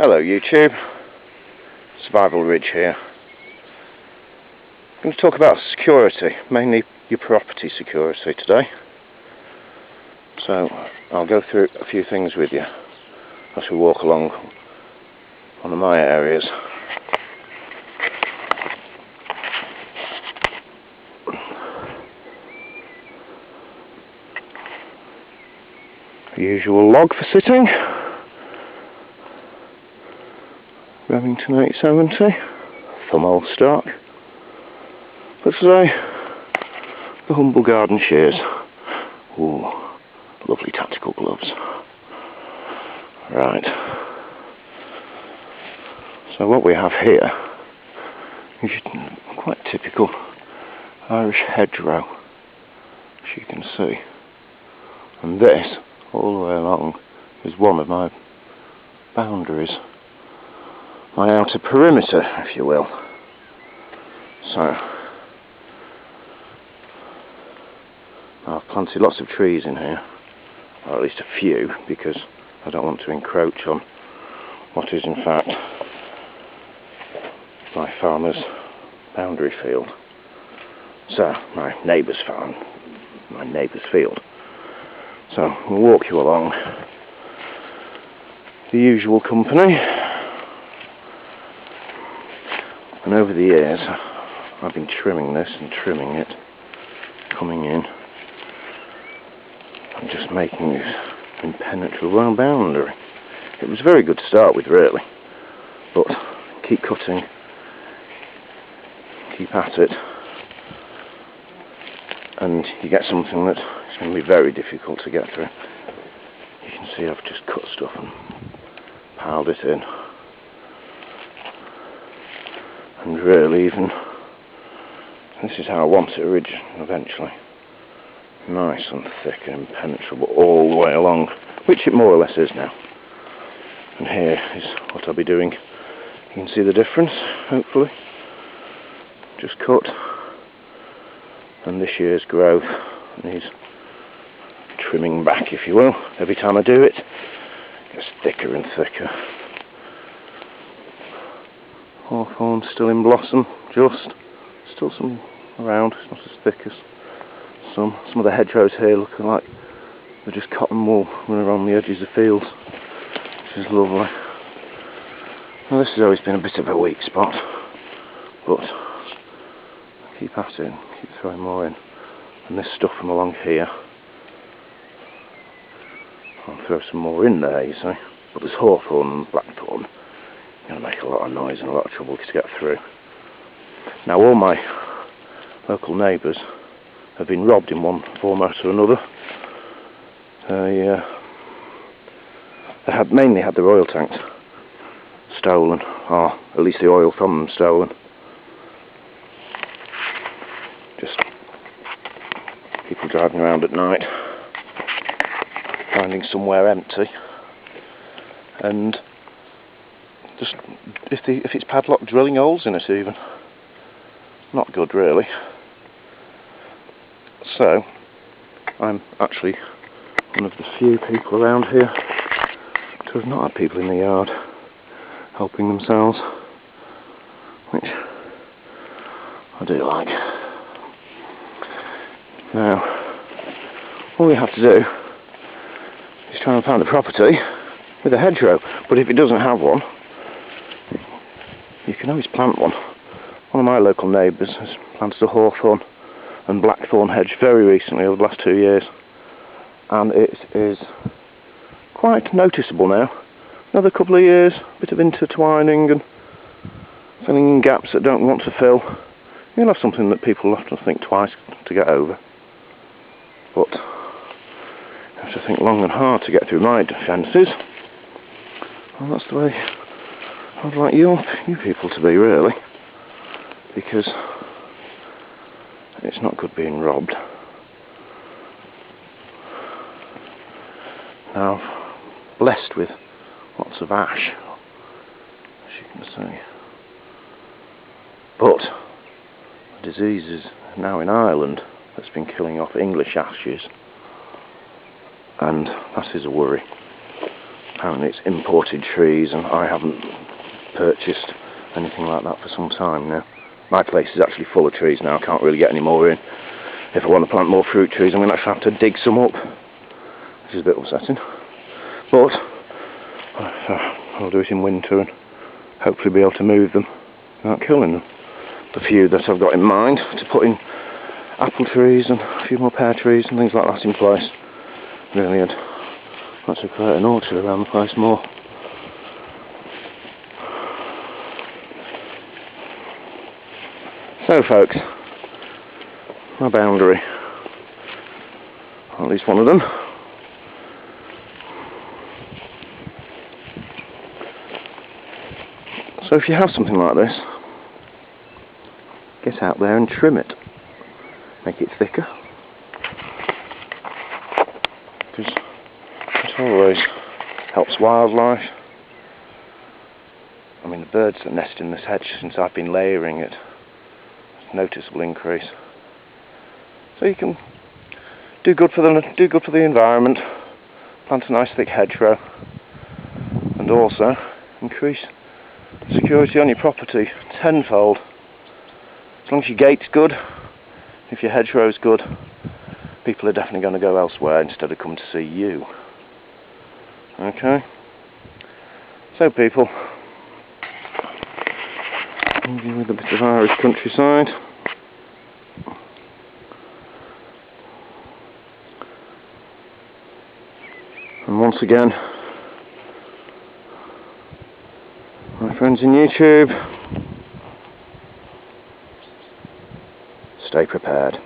Hello YouTube, Survival Ridge here. I'm going to talk about security, mainly your property security today. So I'll go through a few things with you as we walk along one of my areas. The usual log for sitting. Remington 870, thumb hole stock. But today, the humble garden shears. Ooh, lovely tactical gloves. Right. So what we have here is quite typical Irish hedgerow, as you can see. And this, all the way along, is one of my boundaries. My outer perimeter, if you will. So I've planted lots of trees in here, or at least a few, because I don't want to encroach on what is in fact my farmer's boundary field. So, my neighbour's farm, my neighbour's field. So we'll walk you along the usual company. And over the years, I've been trimming this and trimming it, coming in, and just making this impenetrable boundary. It was very good to start with, really, but keep cutting, keep at it, and you get something that is going to be very difficult to get through. You can see I've just cut stuff and piled it in. And really, even this is how I want it eventually. Nice and thick and impenetrable all the way along, which it more or less is now. And here is what I'll be doing. You can see the difference, hopefully. Just cut. And this year's growth needs trimming back, if you will. Every time I do it, it gets thicker and thicker. Hawthorn still in blossom, still some around, it's not as thick as some of the hedgerows here looking like they're just cotton wool running around the edges of fields, which is lovely. Now this has always been a bit of a weak spot, but keep at it, keep throwing more in. And this stuff from along here, I'll throw some more in there, you see, but there's hawthorn and blackthorn. Going to make a lot of noise and a lot of trouble to get through. Now all my local neighbours have been robbed in one format or another. They had mainly had their oil tanks stolen, or at least the oil from them stolen. Just people driving around at night, finding somewhere empty, and just if it's padlocked, drilling holes in it even. Not good, really. So I'm actually one of the few people around here to have not had people in the yard helping themselves, which I do like. Now all we have to do is try and find a property with a hedgerow, but if it doesn't have one, you can always plant one. One of my local neighbours has planted a hawthorn and blackthorn hedge very recently, over the last 2 years, and it is quite noticeable now. Another couple of years, a bit of intertwining and filling in gaps that don't want to fill. You'll have something that people have to think twice to get over. But you have to think long and hard to get through my defences. Well, that's the way I'd like you people to be, really, because it's not good being robbed. Now, blessed with lots of ash, as you can see, but the disease is now in Ireland that's been killing off English ashes, and that is a worry. Apparently it's imported trees, and I haven't purchased anything like that for some time now. My place is actually full of trees now, I can't really get any more in. If I want to plant more fruit trees, I'm going to actually have to dig some up, which is a bit upsetting. But I'll do it in winter and hopefully be able to move them without killing them. The few that I've got in mind to put in apple trees and a few more pear trees and things like that in place. Really, I'd like to create an orchard around the place more. So folks, my boundary, or at least one of them. So if you have something like this, get out there and trim it. Make it thicker. Because it always helps wildlife. I mean, the birds that nest in this hedge since I've been layering it, noticeable increase. So you can do good for the environment, plant a nice thick hedgerow, and also increase security on your property tenfold. As long as your gate's good, if your hedgerow's good, people are definitely going to go elsewhere instead of coming to see you. Okay? So people, moving with a bit of Irish countryside. And once again, my friends in YouTube, stay prepared.